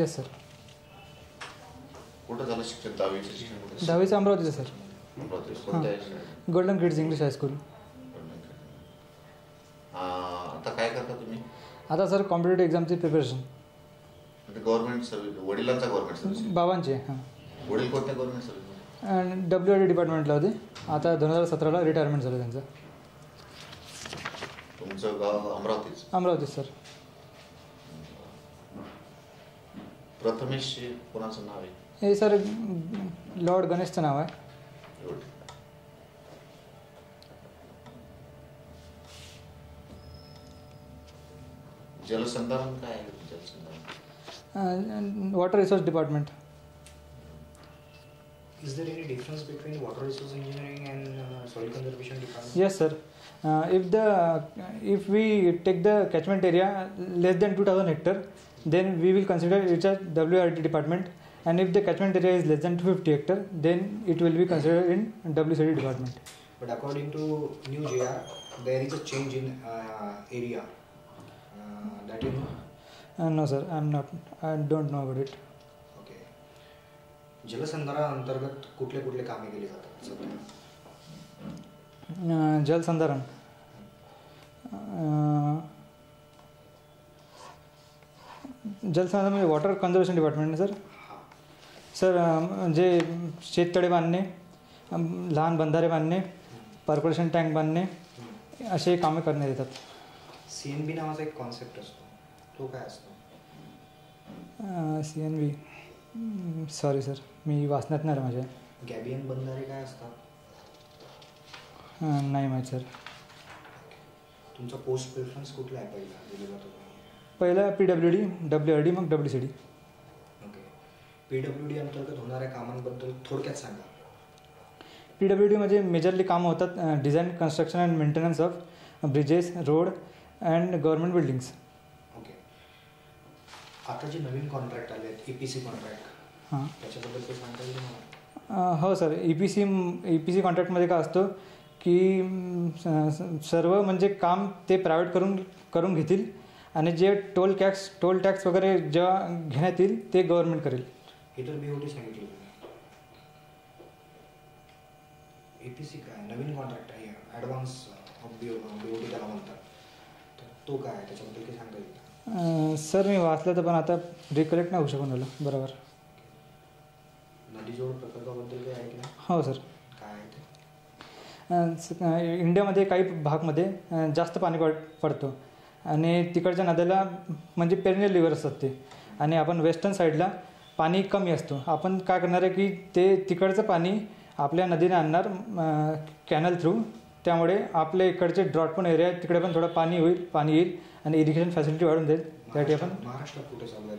Yes sir. कुठं झालं शिक्षण? 10वीचं शिक्षण? 10वीचं अमरावतीचं सर. कोणत्या? Golden kids English high school. आता काय करता तुम्ही? आता सर कॉम्पिटेटिव्ह एक्झामची प्रिपरेशन. Government service? वडिलांचा गव्हर्नमेंट सर्व्हिस? बाबांचे. हां. वडील कोणत्या गव्हर्नमेंट सर्व्हिस? WID डिपार्टमेंटला होते. आता 2017ला रिटायरमेंट झालं त्यांचं. तुमचं गाव अमरावतीच? अमरावती सर. प्रथमेश कोणाचं नाव आहे? हे सर लॉर्ड गणेशचं नाव आहे. जलसंधारण काय आहे? जलसंधारण water resource department. Is there any difference between water resource engineering and soil conservation department? Yes sir. If we take the catchment area less than 2000 hectare, then we will consider it as WRD department, and if the catchment area is less than 250 hectare, then it will be considered in WCD department. But according to new JR, there is a change in area. That you know? No sir, I don't know about it. Okay. जलसंधारण अंतर्गत कुठले कुठले कामे केली जातात सध्या? जलसंधारण म्हणजे water conservation department sir. Sir जे शेततळे बांधणे, लहान बंधारे बांधणे, पर्कोलेशन टँक बांधणे असे कामे करण्यात येतात. CNB नावाचा एक कॉन्सेप्ट असतो, तो काय असतो? CNB सॉरी सर, मी वाचण्यात नाही माझ्या. गॅबियन बंधारे काय असतात? नाही माहीत सर. तुमचा पोस्ट प्रेफरन्स कुठला आहे पहिला? पहिला PWD, WRD, मग WCD. ओके. PWD अंतर्गत होणाऱ्या कामांबद्दल थोडक्यात सांगा. PWD म्हणजे मेजरली कामं होतात design, construction and maintenance of bridges, road and government buildings. Okay. आता जे नवीन कॉन्ट्रॅक्ट आले आहेत, EPC कॉन्ट्रॅक्ट, हां, त्याच्याबद्दल ते सांगता येईल मला? हो सर. EPC कॉन्ट्रॅक्टमध्ये काय असतं की सर्व म्हणजे काम ते प्रायव्हेट करून घेतील, आणि जे टोल टॅक्स वगैरे जेव्हा घेण्यात येईल ते गव्हर्नमेंट करेल. हे तर BOT सांगितलं. EPC काय? नवीन कॉन्ट्रॅक्ट आहे, ॲडव्हान्स ऑफ BOT त्याला म्हणतात. तर तो काय आहे, त्याच्याबद्दल काही सांगता येईल? सर मी वाचलं तर पण आता रिकलेक्ट नाही होऊ शकून राहिलं बरोबर. नदीजोड प्रकल्पाबद्दल काही ऐकलं? हो सर. काय आहे ते? इंडियामध्ये काही भागमध्ये जास्त पाणी पडतो, आणि तिकडच्या नद्याला म्हणजे पेरिनियल रिव्हर असतात ते, आणि आपण वेस्टर्न साईडला पाणी कमी असतो. आपण काय करणार आहे की ते तिकडचं पाणी आपल्या नदीने आणणार कॅनल थ्रू, त्यामुळे आपल्या इकडचे ड्रॉट पण एरिया तिकडे पण थोडं पाणी येईल आणि इरिगेशन फॅसिलिटी वाढून जाईल. त्यासाठी आपण महाराष्ट्रात कुठे चालू आहे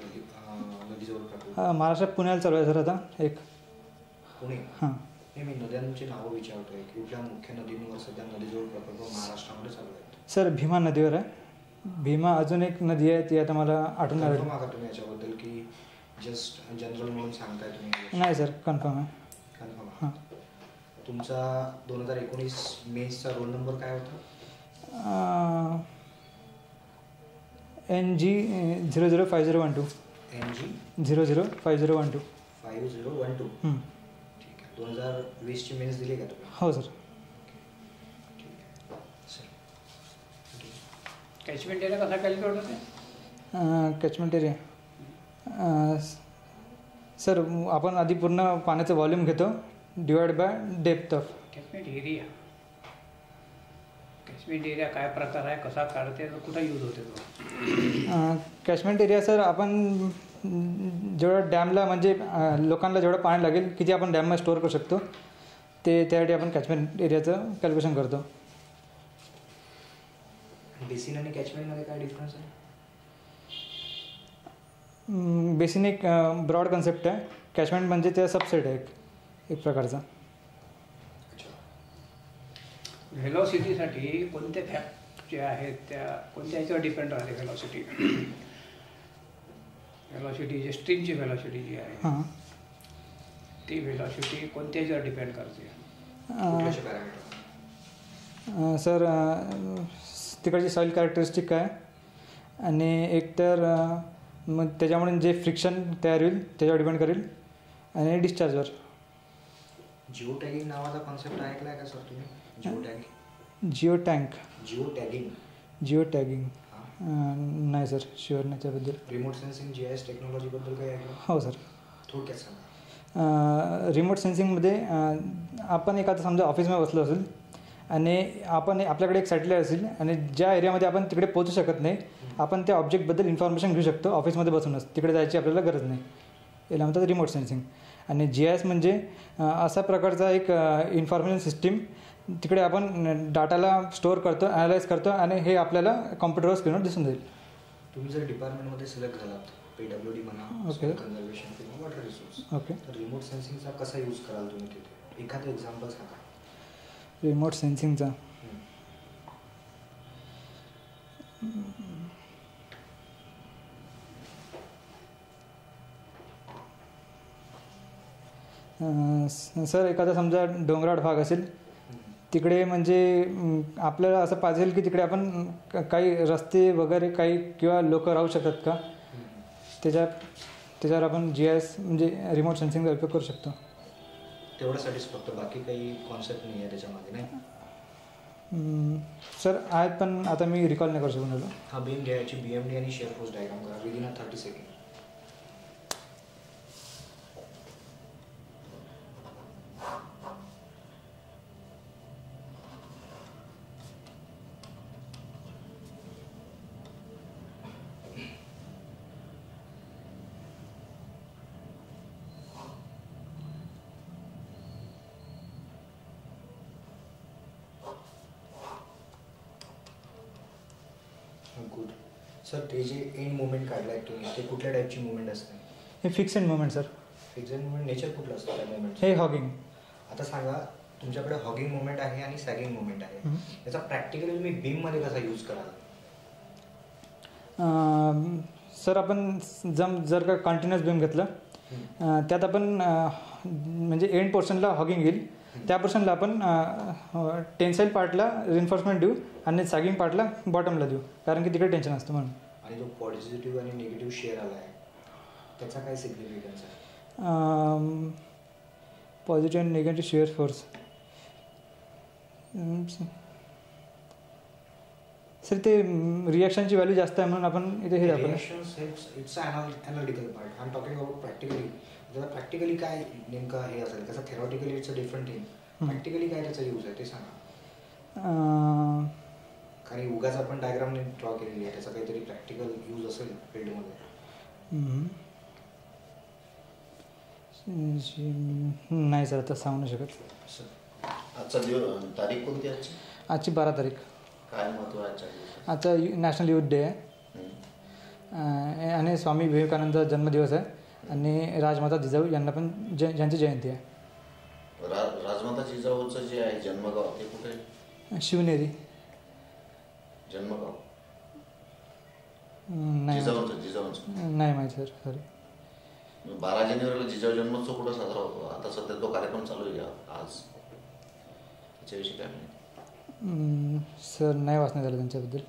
नदीजोड प्रकल्प? महाराष्ट्रात पुण्याला चालू आहे सर आता एक. पुणे? हां. मी नद्यांची नावं विचारतोय. कुठल्या मुख्य नदींवर सध्या नदीजोड प्रकल्प महाराष्ट्रामध्ये चालू आहेत? सर भीमा नदीवर आहे. भीमा, अजून एक नदी आहे ती आता मला आठवण आली. कन्फर्म तुम्ही याच्याबद्दल की जस्ट जनरल म्हणून सांगताय तुम्ही? नाही सर, कन्फर्म आहे. कन्फर्म. हां. तुमचा 2019 मेन्सचा रोल नंबर काय होता? NG 005012. NG 005012. 5012. ठीक आहे. 2020ची मेन्स दिली का तुम्ही? हो सर. कॅचमेंट एरिया कसा कॅल्क्युलेट होते? कॅचमेंट एरिया सर आपण आधी पूर्ण पाण्याचं व्हॉल्यूम घेतो divide by depth of. Catchment area काय प्रकार आहे, कसा काढते, कुठं यूज होते तो? कॅचमेंट एरिया सर आपण जेवढं डॅमला म्हणजे लोकांना जेवढं पाणी लागेल किती आपण डॅममध्ये स्टोअर करू शकतो त्यासाठी आपण कॅचमेंट एरियाचं कॅल्क्युलेशन करतो. बेसिन आणि कॅचमेंटमध्ये काय डिफरन्स आहे? बेसिन एक ब्रॉड कन्सेप्ट आहे, कॅचमेंट म्हणजे त्या सबसेट आहे एक प्रकारचा. व्हेलॉसिटीसाठी कोणत्या फॅक्ट जे आहेत त्या कोणत्या ह्याच्यावर डिपेंड राहते? व्हेलॉसिटी जे स्ट्रीमची व्हेलॉसिटी जी आहे हां, ती व्हेलॉसिटी कोणत्या ह्याच्यावर डिपेंड करते? सर तिकडची सॉईल कॅरेक्टरिस्टिक आहे, आणि एकतर मग त्याच्यामुळे जे फ्रिक्शन तयार होईल त्याच्यावर डिपेंड करेल आणि डिस्चार्जवर. जिओ टॅगिंग नावाचा कॉन्सेप्ट ऐकला आहे का सर तुम्ही? Geo tagging. Jio tank. Geo tagging. Geo tagging नाही सर, शुअर नाही त्याबद्दल. रिमोट सेन्सिंग GIS टेक्नॉलॉजीबद्दल काही ऐकलं? हो सर. थोडक्यात सांगा. रिमोट सेन्सिंगमध्ये आपण एखादं समजा ऑफिसमध्ये बसलो असेल आणि आपल्याकडे एक सॅटेलाईट असेल आणि ज्या एरियामध्ये आपण तिकडे पोहोचू शकत नाही, आपण त्या ऑब्जेक्टबद्दल इन्फॉर्मेशन घेऊ शकतो ऑफिसमध्ये बसूनच. तिकडे जायची आपल्याला गरज नाही. याला म्हणतात रिमोट सेन्सिंग. आणि GIS म्हणजे असा प्रकारचा एक इन्फॉर्मेशन सिस्टीम, तिकडे आपण डाटाला स्टोअर करतो, ॲनालाइज करतो आणि हे आपल्याला कॉम्प्युटरवर स्क्रीनवर दिसून जाईल. तुम्ही जर डिपार्टमेंटमध्ये सिलेक्ट झालात, PWD म्हणा, ओके, कन्झर्वेशन किंवा वॉटर रिसोर्स, ओके, तर रिमोट सेन्सिंगचा कसा यूज कराल तुम्ही तिथे? एखादं एक्झाम्पल सांगा. रिमोट सेन्सिंगचा सर, एखादा समजा डोंगराळ भाग असेल, तिकडे म्हणजे आपल्याला असं पाहिजे की तिकडे आपण काही रस्ते वगैरे काही किंवा लोक राहू शकतात का, त्याच्यावर आपण GIS म्हणजे रिमोट सेन्सिंगचा उपयोग करू शकतो. तेवढ्यासाठीच फक्त, बाकी काही कॉन्सेप्ट नाही आहे त्याच्यामध्ये? नाही सर आहेत, पण आता मी रिकॉल नाही करू शकून. हा बीम घ्यायची, BMD आणि शेअर फोर्स डायग्राम करा विदिन 30 सेकंड. गुड. सर, ते जे एंड मुवमेंट काढलाय तुम्ही, ते कुठल्या टाईपची मुवमेंट असते? हे fix end movement sir. Fix end movement nature कुठलं असतं त्या मुवमेंट? हे हॉगिंग. आता सांगा, तुमच्याकडे हॉगिंग मुवमेंट आहे आणि सॅगिंग मुवमेंट आहे, याचा प्रॅक्टिकली तुम्ही बीममध्ये कसा यूज कराल? सर, आपण जर का कंटिन्युअस बीम घेतलं, त्यात आपण म्हणजे एंड पोर्शनला हॉगिंग येईल, त्या पोर्शनला आपण टेन्साईल पार्टला रिन्फोर्समेंट देऊ आणि सॅगिंग पार्टला बॉटमला देऊ, कारण की तिकडे टेन्शन असतं म्हणून. आणि जो पॉझिटिव्ह आणि निगेटिव्ह शेअर आला आहे, त्याचा काय सिग्निफिकन्स आहे? पॉझिटिव्ह आणि निगेटिव्ह शेअर फोर्स सर, ते रिॲक्शनची व्हॅल्यू जास्त आहे म्हणून आपण इथे हे दाखवलं. It's analytical part. I am talking about practically. जर प्रॅक्टिकली काय नेमकं हे असेल, कसं theoretically it's a different thing, practically काय त्याचा यूज आहे ते सांगा. कारण उगाच आपण डायग्राम ड्रॉ केलेली आहे, त्याचा काहीतरी प्रॅक्टिकल यूज असेल फील्डमध्ये. नाही सर, आता सांगू नाही शकत. आजचा दिवस, तारीख कोणती आजची? आजची 12 तारीख. काय महत्व आहे आजच्या दिवसाचं? आजचा नॅशनल युथ डे आहे आणि स्वामी विवेकानंद जन्मदिवस आहे आणि राजमाता जिजाऊ यांना पण ज्यांची जयंती आहे. राजमाता जिजाऊचं जे आहे जन्मगाव ते कुठे आहे? शिवनेरी. जन्मगाव नाही जिजाऊंचं नाही माहिती सर, सॉरी. 12 जानेवारीला जिजाऊ जन्मोत्सव कुठं साजरा होतो? आता सध्या तो कार्यक्रम चालू आहे आज, त्याच्याविषयी काय माहिती? सर, नाही वाचण्यात आलं त्यांच्याबद्दल.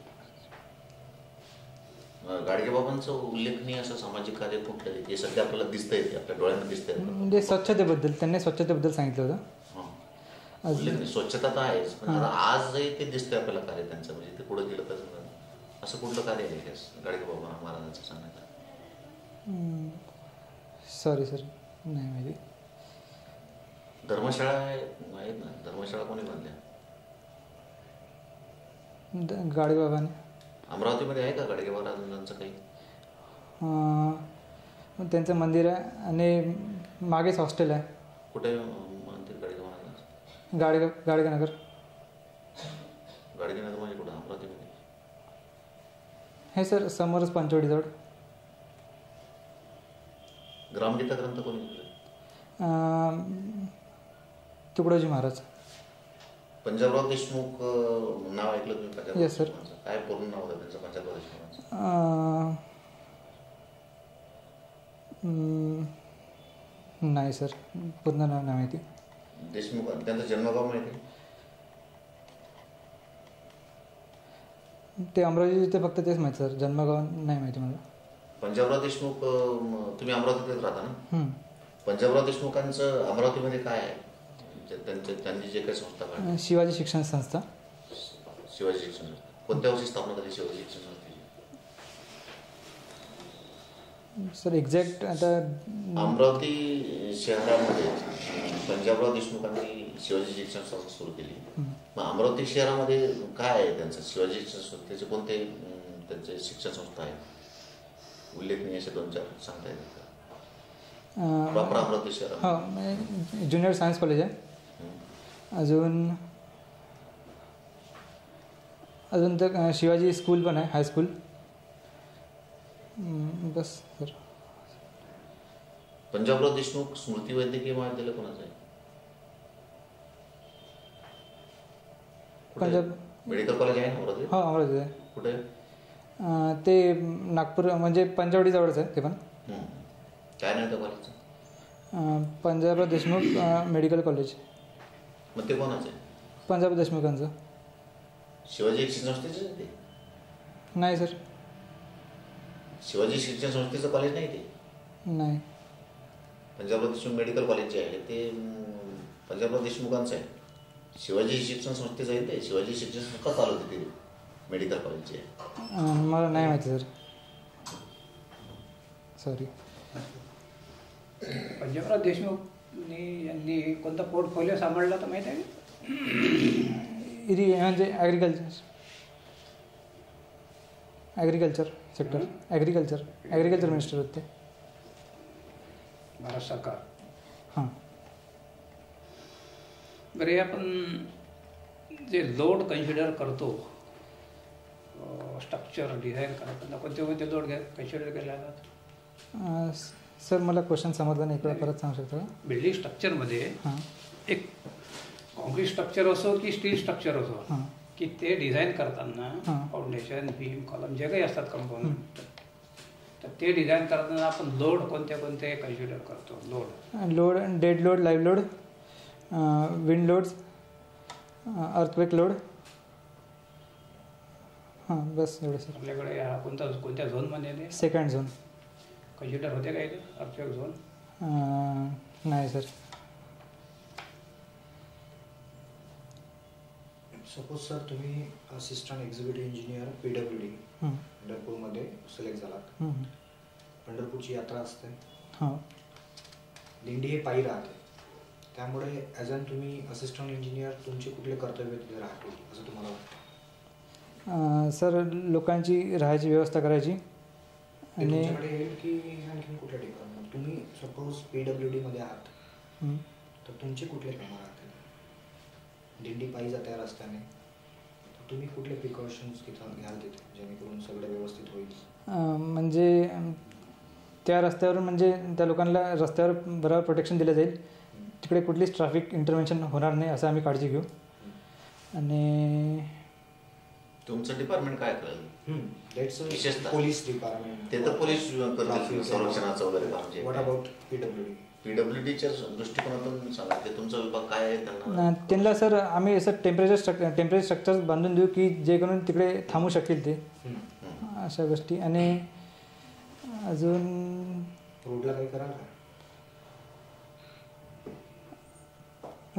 गाडगेबाबांचं उल्लेखनीय असं सामाजिक कार्य कुठलं आहे जे सध्या आपल्याला दिसतंय, ते आपल्या डोळ्यांना दिसतंय? म्हणजे स्वच्छतेबद्दल, त्यांनी स्वच्छतेबद्दल सांगितलं होतं. उल्लेखनीय स्वच्छता तर आहेच, पण आजही ते दिसतंय आपल्याला कार्य त्यांचं, म्हणजे ते पुढे गेलं तर असं कुठलं कार्य आहे गाडगेबाबा महाराजांचं सांगायचं? सॉरी सर, नाही माहिती. धर्मशाळा आहेत ना, धर्मशाळा कोणी बांधल्या? गाडगेबाबाने. अमरावतीमध्ये आहे का गाडगे महाराजांचं काही? त्यांचं मंदिर आहे आणि मागेच हॉस्टेल आहे. कुठे मंदिर गाडगे महाराजांचं? गाडगेनगर. गाडगेनगर म्हणजे कुठं अमरावतीमध्ये? हे सर, समोरच पंचवडीजवळ. ग्रामगीता ग्रंथ कोणी लिहिला? तुकडोजी महाराज. पंजाबराव देशमुख नाव ऐकलं तुम्ही? पंजाबराव? Yes sir. काय पूर्ण नाव होतं त्यांचं पंजाबराव देशमुखांचं? नाही सर, पूर्ण नाव नाही माहिती. देशमुख. त्यांचं जन्मगाव माहिती? ते अमरावती, ते फक्त तेच माहिती सर, जन्मगाव नाही माहिती मला. पंजाबराव देशमुख तुम्ही अमरावतीतच राहता ना? पंजाबराव देशमुखांचं अमरावतीमध्ये काय आहे? त्यांनी जे काही संस्था काढली, शिवाजी शिक्षण संस्था. शिवाजी शिक्षण संस्था कोणत्या वर्षी स्थापना झाली शिवाजी शिक्षण संस्थेची? सर एक्झॅक्ट आता अमरावती शहरामध्ये पंजाबराव देशमुखांनी शिवाजी शिक्षण संस्था सुरू केली. मग अमरावती शहरामध्ये काय आहे त्यांचं शिवाजी शिक्षण संस्थेचे कोणते त्यांचे शिक्षण संस्था आहेत उल्लेखनीय असे 2-4 सांगता येतात का? प्रॉपर अमरावती शहर. हो, ज्युनियर सायन्स कॉलेज आहे. अजून तर शिवाजी स्कूल पण आहे, हायस्कूल. बस सर. पंजाबराव देशमुख स्मृती वैद्यकीय महाविद्यालय कोणाचं आहे? पंजाब मेडिकल कॉलेज आहे ना अमरावती? हो, अमरावती आहे. कुठे? ते नागपूर म्हणजे पंचवटी जवळच आहे ते पण. काय नाही त्या कॉलेजचं? Panjabrao Deshmukh medical college. मग ते कोणाचं आहे? पंजाब देशमुखांचं. शिवाजी शिक्षण संस्थेचं आहे ते? नाही सर, शिवाजी शिक्षण संस्थेचं कॉलेज नाही ते? नाही. पंजाबराव देशमुख मेडिकल कॉलेज जे आहे ते पंजाबराव देशमुखांचं आहे. शिवाजी शिक्षण संस्थेचं आहे ते. शिवाजी शिक्षण संस्था चालवते ते मेडिकल कॉलेजचे आहे. मला नाही माहिती सर, सॉरी. पंजाबराव देशमुखनी यांनी कोणता पोर्टफोलिओ सांभाळला तर माहीत आहे का? म्हणजे ॲग्रिकल्चर सेक्टर. ॲग्रिकल्चर मिनिस्टर होते भारत सरकार. हां. बरे, आपण जे लोड कन्सिडर करतो स्ट्रक्चर डिझाईन करताना कोणते लोड कन्सिडर केले जातात? सर मला क्वेश्चन समजला नाही, इकडे परत सांगू शकता का? बिल्डिंग स्ट्रक्चरमध्ये हां. एक कॉन्क्रीट स्ट्रक्चर असो की स्टील स्ट्रक्चर असो, हां. की ते डिझाईन करताना हां. फाउंडेशन, बीम, कॉलम जे काही असतात कंपोनंट, तर ते डिझाईन करताना आपण लोड कोणते कन्सिडर करतो? Load, dead load, live load, wind loads, earthquake load. हां, बस एवढं सर. आपल्याकडे कोणत्या झोनमध्ये ते सेकंड झोन कन्सिडर होते का इथे अर्थक्वेक झोन? नाही सर. सपोज सर तुम्ही असिस्टंट एक्झिक्युटिव्ह इंजिनियर PWD पंढरपूरमध्ये सिलेक्ट झालात. पंढरपूरची यात्रा असते. हां. दिंडी हे पायी राहते, त्यामुळे ॲज अन तुम्ही असिस्टंट इंजिनियर तुमचे कुठले कर्तव्य तिथे राहतील असं तुम्हाला वाटतं? सर लोकांची राहायची व्यवस्था करायची. आणि तुमच्याकडे येईल की आणखी कुठल्या डिपार्टमेंट? तुम्ही सपोज PWDमध्ये आहात, तर तुमचे कुठले कामं राहतील? दिंडी पायी जात्या रस्त्याने, तर तुम्ही कुठले प्रिकॉशन्स तिथं घ्याल तिथे जेणेकरून सगळं व्यवस्थित होईल? म्हणजे त्या रस्त्यावरून म्हणजे त्या लोकांना रस्त्यावर बरोबर प्रोटेक्शन दिलं जाईल. तिकडे कुठलीच ट्रॅफिक इंटरव्हेन्शन होणार नाही असं आम्ही काळजी घेऊ. आणि तुमचं डिपार्टमेंट काय करेल? Police department. ते तर पोलीस संरक्षणाचं वगैरे काम. What about PWD? PWDच्या दृष्टिकोनातून सांगा, ते तुमचा विभाग काय आहे त्यांना सर आम्ही असं टेम्परेचर स्ट्रक्चर बांधून देऊ की जे करून तिकडे थांबू शकतील ते, अशा गोष्टी. आणि अजून रोडला काही कराल का?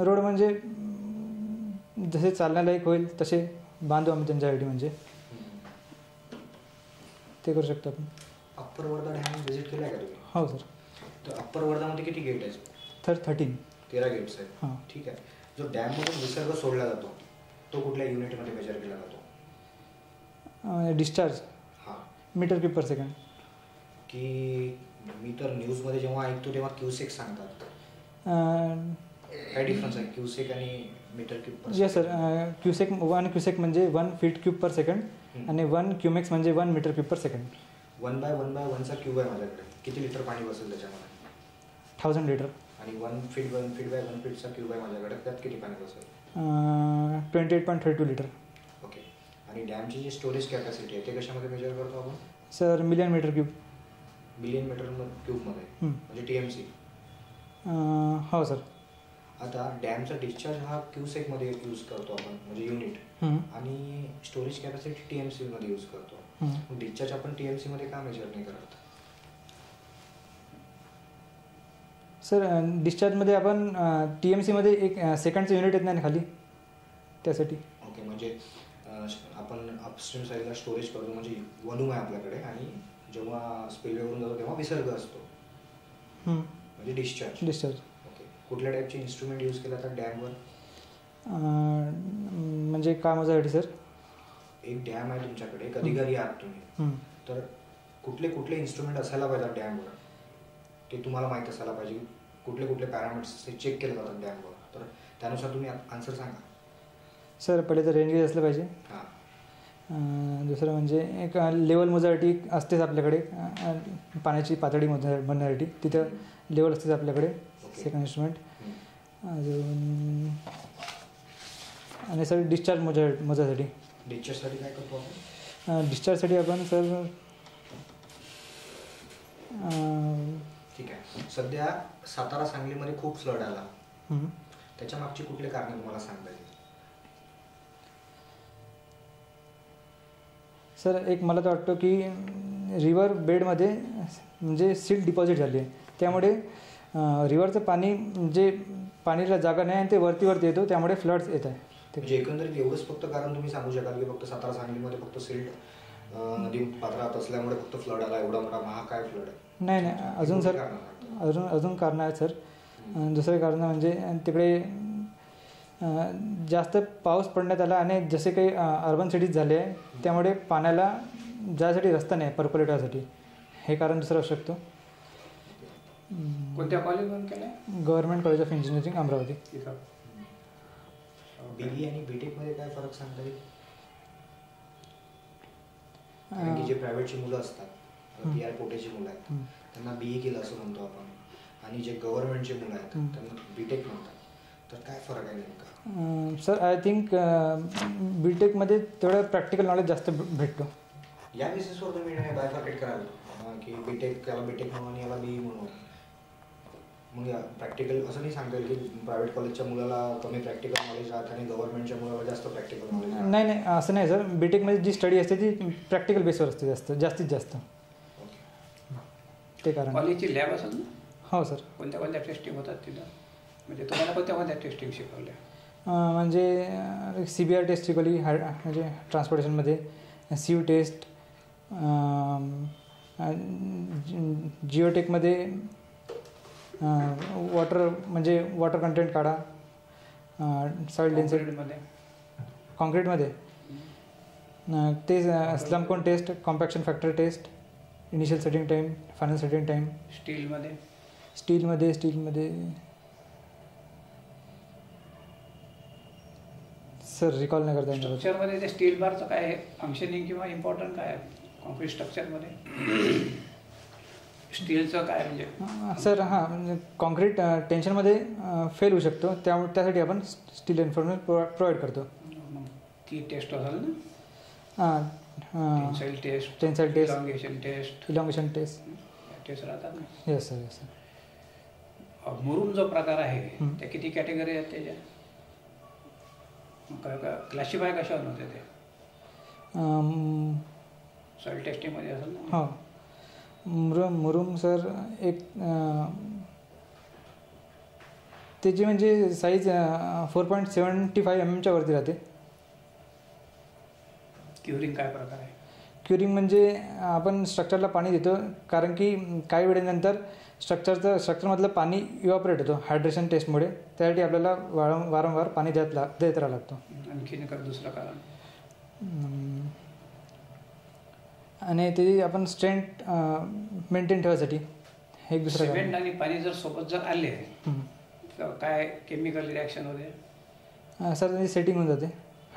रोड म्हणजे जसे चालण्यालायक होईल तसे बांधू आम्ही त्यांच्यासाठी, म्हणजे ते करू शकतो आपण. अप्पर वर्धा डॅम व्हिजिट केला आहे का तुम्ही? हो सर. तर अप्पर वर्धामध्ये किती गेट आहेत? 13 गेट्स आहेत. हां. ठीक आहे. जो डॅममधून विसर्ग सोडला जातो तो कुठल्या युनिटमध्ये मेजर केला जातो? डिस्चार्ज. हां. मीटर क्यूब पर सेकंड. की मी तर न्यूजमध्ये जेव्हा ऐकतो तेव्हा क्यूसेक सांगतात. काय डिफरन्स आहे क्यूसेक आणि metre cube per? Yes sir. Cusec 1 cusec म्हणजे 1 फीट क्यूब पर सेकंड आणि 1 क्यूमेक्स म्हणजे 1 मीटर क्यूब पर सेकंड. 1/1/1चा क्यूब आहे माझ्याकडे. किती लिटर पाणी बसेल त्याच्यामध्ये? 1000 लिटर. आणि 1 फीट बाय 1 फीटचा क्यूब आहे माझ्याकडे, त्यात किती पाणी बसेल? 28.32 लिटर. ओके. आणि डॅमची जी स्टोरेज कॅपॅसिटी आहे ते कशामध्ये मेजर करतो आपण? Sir million metre cube. Billion metre क्यूबमध्ये, म्हणजे TMC. हो सर. आता डॅमचा डिस्चार्ज हा क्यूसेकमध्ये यूज करतो आपण, म्हणजे युनिट. आणि स्टोरेज कॅपॅसिटी TMC मध्ये यूज करतो. डिस्चार्ज आपण TMC मध्ये का मेजर नाही करत? सर डिस्चार्जमध्ये आपण TMCमध्ये एक सेकंडचं युनिट येत नाही ना खाली, त्यासाठी. ओके, म्हणजे आपण अपस्ट्रीम साईडला स्टोरेज करतो, म्हणजे वॉल्यूम आहे आपल्याकडे, आणि जेव्हा स्पिलवेवरून जातो तेव्हा विसर्ग असतो, म्हणजे डिस्चार्ज. ओके, कुठल्या टाईपचे इन्स्ट्रुमेंट यूज केला तर डॅमवर? म्हणजे काय माझ्यासाठी सर? एक डॅम आहे तुमच्याकडे, कधी कधी आहात तुम्ही, तर कुठले कुठले इन्स्ट्रुमेंट असायला पाहिजे डॅमवर, ते तुम्हाला माहीत असायला पाहिजे. कुठले कुठले पॅरामीटर्स चेक केले जातात डॅमवर, तर त्यानुसार तुम्ही आन्सर सांगा. सर पहिले तर रेंज गेज असलं पाहिजे. हां. दुसरं म्हणजे एक लेवल मोजासाठी असतेच आपल्याकडे, पाण्याची पातळी मोजण्यासाठी तिथं लेवल असतेच आपल्याकडे, सेकंड इन्स्ट्रुमेंट. अजून आणि सर डिस्चार्ज मोजासाठी. डिस्चार्जसाठी काय करतो आपण? डिस्चार्जसाठी आपण सर ठीक आहे, सध्या सातारा सांगलीमध्ये खूप फ्लड आला, त्याच्या मागची कुठले कारण तुम्हाला सांगता येईल? सर एक मला तर वाटतं की रिव्हर बेडमध्ये म्हणजे सीट डिपॉझिट झाली आहे, त्यामुळे रिव्हरचं पाणी जे पाणीला जागा नाही आणि ते वरती येतो, त्यामुळे फ्लड्स येत आहे. म्हणजे एकंदरीत एवढंच फक्त कारण तुम्ही सांगू शकाल की फक्त सातारा सांगलीमध्ये फक्त सिल्ट नदी पात्रात असल्यामुळे फक्त फ्लड आला, एवढा मोठा महाकाय फ्लड? नाही, अजून सर अजून कारणं आहेत सर. दुसरे कारण म्हणजे तिकडे जास्त पाऊस पडण्यात आला आणि जसे काही अर्बन सिटीज झाले आहे, त्यामुळे पाण्याला जायसाठी रस्ता नाही पर्क्युलेटरसाठी, हे कारण दुसरं असू शकतो. कोणत्या कॉलेजमधून केलं? Government college of engineering Amravati. BE आणि BTech मध्ये काय फरक सांगता येईल? कारण की जे प्रायव्हेटची मुलं असतात, PR पोटेची मुलं आहेत, त्यांना BE केलं असं म्हणतो आपण, आणि जे गव्हर्नमेंटचे मुलं आहेत त्यांना BTech म्हणतात, तर काय फरक आहे नेमका? सर आय थिंक BTechमध्ये तेवढं प्रॅक्टिकल नॉलेज जास्त भेटतो. या बेसिसवर तुम्ही बायफर्केट कराल की BTech याला BTech म्हणून आणि याला BE म्हणून, मग प्रॅक्टिकल असं नाही सांगता येईल की प्रायव्हेट कॉलेजच्या मुलाला कमी प्रॅक्टिकल नॉलेज राहतं आणि गव्हर्नमेंटच्या मुलाला जास्त प्रॅक्टिकल नॉलेज? नाही, असं नाही सर. BTechमध्ये जी स्टडी असते ती प्रॅक्टिकल बेसवर असते जास्तीत जास्त. ते कारण. कॉलेजची लॅब असेल ना? हो सर. कोणत्या टेस्टिंग होतात तिथं? म्हणजे तुम्हाला कोणत्या टेस्टिंग शिकवल्या? म्हणजे CBR टेस्ट शिकवली, म्हणजे ट्रान्सपोर्टेशनमध्ये सीव टेस्ट, जिओटेकमध्ये वॉटर कंटेंट काढा, सॉइल डेन्सिटीमध्ये, कॉन्क्रीटमध्ये ते slump test, compaction factor test, initial setting time, final setting time. स्टीलमध्ये सर रिकॉल नाही करता येणार. स्ट्रक्चरमध्ये ते स्टील बारचं काय आहे फंक्शनिंग किंवा इम्पॉर्टंट काय आहे कॉन्क्रीट स्ट्रक्चरमध्ये? स्टीलचं काय म्हणजे? सर म्हणजे कॉन्क्रीट टेन्शनमध्ये फेल होऊ शकतो, त्यासाठी आपण स्टील इन्फॉर्मेशन प्रोव्हाइड करतो. ती टेस्ट असेल ना? टेन्साईल टेस्ट, इलॉंगेशन टेस्ट राहतात ना? Yes sir. मुरुम जो प्रकार आहे त्या किती कॅटेगरी आहेत त्याच्या? क्लासिफाय कशावर होते ते? सॉइल टेस्टिंगमध्ये असेल ना? हो. मुरुम सर एक त्याची म्हणजे साईज 4.75 mm वरती राहते. क्युरिंग काय प्रकार आहे? क्युरिंग म्हणजे आपण स्ट्रक्चरला पाणी देतो, कारण की काही वेळेनंतर स्ट्रक्चरमधलं पाणी इव्हॅपोरेट होतो हायड्रेशन टेस्टमुळे, त्यासाठी आपल्याला वारंवार पाणी देत राहावं लागतो. आणखीन दुसरं कारण? आणि ते आपण स्ट्रेंथ मेंटेन ठेवायसाठी एक दुसरं. सिमेंट आणि पाणी जर सोबत जर आले तर काय केमिकल रिॲक्शन होते? सर त्याची सेटिंग होऊन जाते,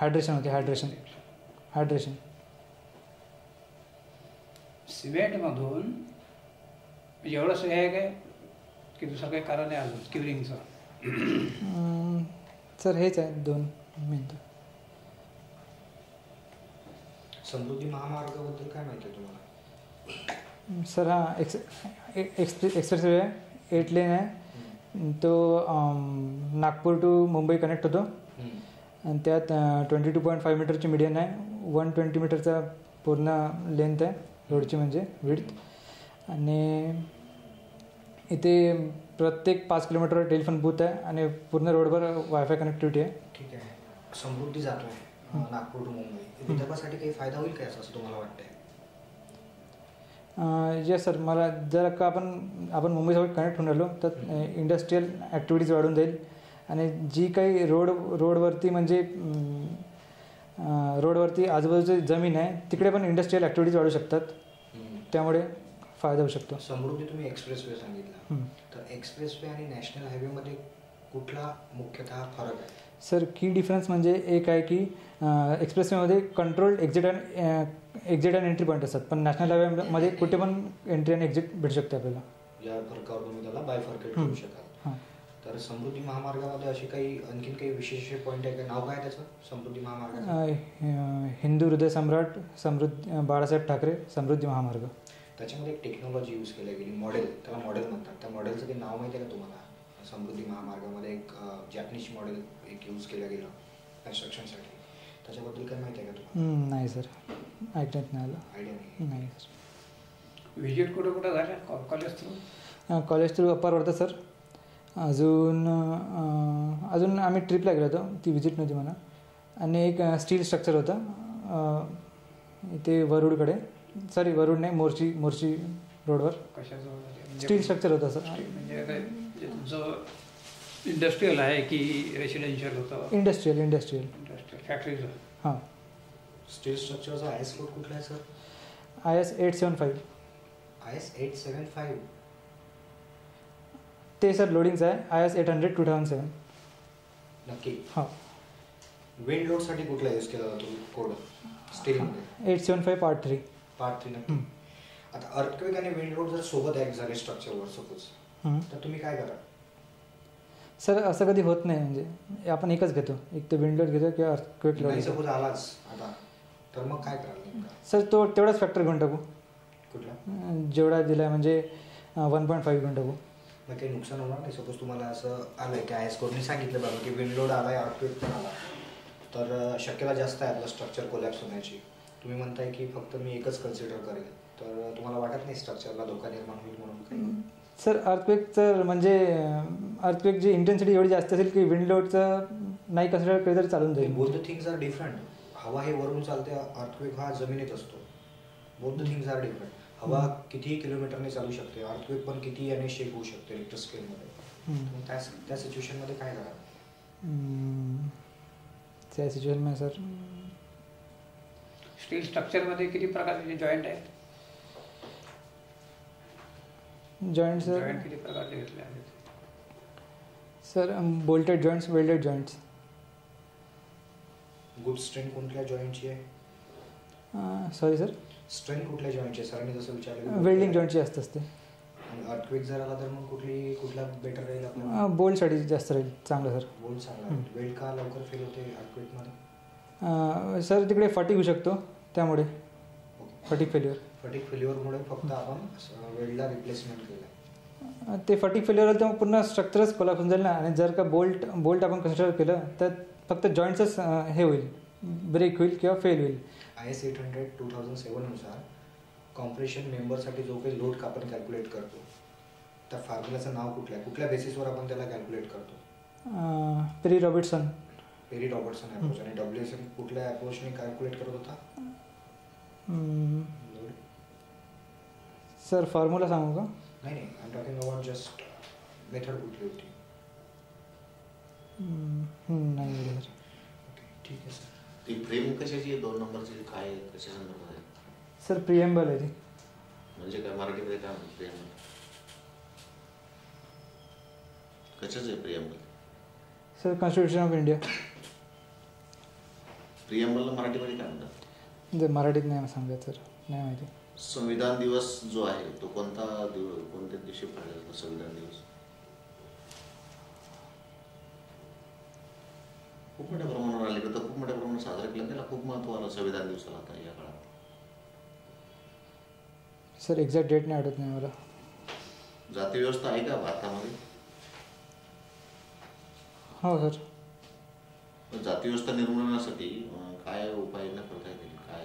हायड्रेशन होते. हायड्रेशन सिमेंटमधून एवढंच हे आहे काय की दुसरं काही कारण आहे अजून क्युरिंगचं? सर हेच आहे दोन मेन. समृद्धी महामार्गाबद्दल काय माहिती आहे तुम्हाला? सर हा एक्सप्रेस वे आहे, 8 लेन आहे. तो नागपूर टू मुंबई कनेक्ट होतो आणि त्यात 22.5 मीटरची मीडियन आहे, 120 मीटरचा पूर्ण लेंथ आहे रोडची म्हणजे विड्थ. आणि इथे प्रत्येक 5 किलोमीटरवर टेलिफोन बूथ आहे आणि पूर्ण रोडवर वायफाय कनेक्टिव्हिटी आहे. ठीक आहे. समृद्धी जातोय नागपूर टू मुंबई, विदर्भासाठी काही फायदा होईल काय असं तुम्हाला वाटतंय? येस सर, मला जर का आपण मुंबईसोबत कनेक्ट होऊन राहिलो तर इंडस्ट्रीयल ॲक्टिव्हिटीज वाढून जाईल आणि जी काही रोडवरती म्हणजे रोडवरती आजूबाजूची जमीन आहे तिकडे पण इंडस्ट्रीयल ॲक्टिव्हिटीज वाढू शकतात, त्यामुळे फायदा होऊ शकतो. समृद्धी तुम्ही एक्सप्रेसवे सांगितला, तर एक्सप्रेसवे आणि नॅशनल हायवेमध्ये कुठला मुख्यतः फरक आहे? सर की डिफरन्स म्हणजे एक आहे की एक्सप्रेसवेमध्ये controlled exit and entry point असतात, पण नॅशनल हायवेमध्ये कुठे पण एंट्री आणि एक्झिट भेटू शकते आपल्याला. या फरकावर तुम्ही त्याला बायफर्केट करू शकाल. तर समृद्धी महामार्गामध्ये अशी काही आणखीन काही विशेष पॉईंट आहे का? नाव काय त्याचं समृद्धी महामार्गाचं? हिंदू हृदय सम्राट बाळासाहेब ठाकरे समृद्धी महामार्ग. त्याच्यामध्ये एक टेक्नॉलॉजी यूज केली गेली, मॉडेल, त्याला मॉडेल म्हणतात. त्या मॉडेलचं काही नाव माहिती आहे का तुम्हाला? समृद्धी महामार्गामध्ये एक जॅपनीज मॉडेल एक यूज केलं गेलं कन्स्ट्रक्शनसाठी, त्याच्याबद्दल काय माहिती आहे का तुम्हाला? नाही सर, ऐकण्यात नाही आलं. आयडिया नाही सर. व्हिजिट कुठं झाल्या college through? College through upper Wardha sir. अजून आम्ही ट्रिपला गेलो होतो, ती विजिट नव्हती म्हणा. आणि एक स्टील स्ट्रक्चर होतं इथे वरुडकडे, सॉरी वरुड नाही, मोर्शी रोडवर कशाचं स्टील स्ट्रक्चर होतं सर. म्हणजे तुमचं इंडस्ट्रीयल आहे की रेसिडेन्शियल होतं? इंडस्ट्रीयल फॅक्टरीचं. हां. स्टील स्ट्रक्चरचा IS कोड कुठला आहे सर? IS 875. IS 875 ते सर लोडिंगचं आहे. IS 800 2007. नक्की? हां. विंड लोडसाठी कुठला यूज केला जातो कोड स्टीलमध्ये? 875 पार्ट 3. पार्ट 3 नक्की. आता अर्थक्वेक आणि विंड लोड जर सोबत ॲक्ट झाले स्ट्रक्चरवर सपोज, तर तुम्ही काय करा? सर असं कधी होत नाही, म्हणजे आपण एकच घेतो, एक तर विंड लोड घेतो किंवा अर्थक्वेक लोड. सपोज आलाच आता, तर मग काय कराल? सर तो तेवढाच फॅक्टर घेऊन टाकू, कुठला जेवढा दिला म्हणजे 1.5 घेऊन टाकू. मग काही नुकसान होणार नाही? सपोज तुम्हाला असं आलं की IS कोडने सांगितलं बाबा की विंड लोड आला आहे, अर्थक्वेक पण आला, तर शक्यता जास्त आहे आपलं स्ट्रक्चर कोलॅप्स होण्याची. तुम्ही म्हणताय की फक्त मी एकच कन्सिडर करेल, तर तुम्हाला वाटत नाही स्ट्रक्चरला धोका निर्माण होईल म्हणून काही? सर अर्थक्वेकचं म्हणजे अर्थक्वेकची इंटेन्सिटी एवढी जास्त असेल की विंड लोडचं नाही कन्सिडर केलं तरी चालून जाईल. Both the things are different. हवा हे वरून चालते, अर्थक्वेक हा जमिनीत असतो. Both the things are different. हवा कितीही किलोमीटरने चालू शकते, अर्थक्वेक पण किती याने शेक होऊ शकते रिक्टर स्केलमध्ये. त्या सिच्युएशनमध्ये काय करा? त्या सिच्युएशनमध्ये सर स्टील स्ट्रक्चरमध्ये किती प्रकारचे जॉईंट आहेत? जॉईंट सर जॉईंट किती प्रकारचे घेतले आहेत? Sir bolted joints, welded joints. Good strength कुठल्या जॉईंटची आहे? सॉरी सर, स्ट्रेंथ कुठल्या जॉईंटची आहे? सरांनी जसं विचारलं वेल्डिंग जॉईंटची जास्त असते. आणि अर्थक्वेक जर आला तर मग कुठला बेटर राहील आपल्याला? बोल्टसाठी जास्त राहील चांगलं सर. बोल्ट चांगला. वेल्ड का लवकर फेल होते अर्थक्वेकमध्ये? सर तिकडे फटीग होऊ शकतो, त्यामुळे फटीग फेल्युअरमुळे फक्त आपण वेल्डला रिप्लेसमेंट केलं. ते फटीग फेल्युअर आलं तर मग पुन्हा स्ट्रक्चरच कोलॅप्स होऊन जाईल ना. आणि जर का बोल्ट आपण कन्सिडर केलं तर फक्त जॉईंट्सच हे होईल, ब्रेक होईल किंवा फेल होईल. IS 800 2007 नुसार कॉम्प्रेशन मेंबरसाठी जो काही लोड आपण कॅल्क्युलेट करतो, त्या फॉर्म्युलाचं नाव कुठलं आहे? कुठल्या बेसिसवर आपण त्याला कॅल्क्युलेट करतो? Perry Robertson approach. आणि WSM कुठल्या अप्रोचने कॅल्क्युलेट करत होता? सर फॉर्म्युला सांगू का? नाही, I am talking about just method कुठली होती? नाही सर. ठीक आहे सर. ती फ्रेम कशाची आहे? 2 नंबरची काय कशा संदर्भात आहे? सर प्रिएम्बल आहे ती. म्हणजे काय मराठीमध्ये काय म्हणतात प्रिएम्बल? कशाच आहे preamble? Sir constitution of India. प्रिएम्बलला मराठीमध्ये काय म्हणतात? जर मराठीत नाही सांगत सर, नाही माहिती. संविधान दिवस जो आहे तो कोणत्या दिवशी पाळला जातो? संविधान दिवस खूप मोठ्या प्रमाणावर आले तर खूप मोठ्या प्रमाणात साजरा केला, त्याला खूप महत्व आलं संविधान दिवसाला आता या काळात. सर एक्झॅक्ट डेट नाही आठवत नाही मला. जाती व्यवस्था आहे का भारतामध्ये? हो सर. जाती व्यवस्था निर्मूलनासाठी काय उपाययोजना करता येतील? काय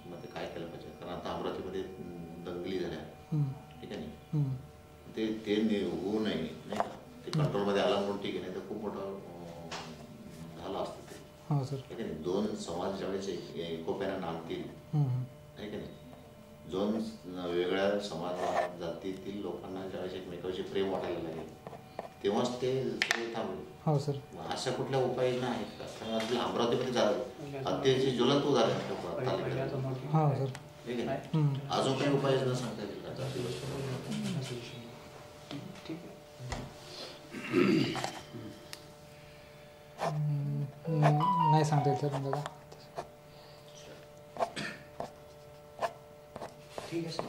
मध्ये काय केलं पाहिजे? कारण आता अमरावतीमध्ये दंगली झाल्या, ठीक आहे नाही, ते ते होऊ नये नाही का, ते कंट्रोलमध्ये आला म्हणून ठीक आहे, नाही तर खूप मोठं झालं असतं ते. हो सर. आहे की नाही, दोन समाज ज्यावेळेस एकोप्यानं नांदतील आहे की नाही, दोन वेगळ्या समाज जातीतील लोकांना ज्यावेळेस एकमेकांशी प्रेम वाटायला लागेल तेव्हाच ते थांबेल. हो सर. अशा कुठल्या उपाययोजना आहेत का? कारण आपल्या अमरावतीमध्ये अतिशय ज्वलंत उदाहरण हो सर. ठीक आहे. अजून काही उपाययोजना सांगता येईल का? ठीक नाही सांगता येत सर दादा. ठीक आहे सर.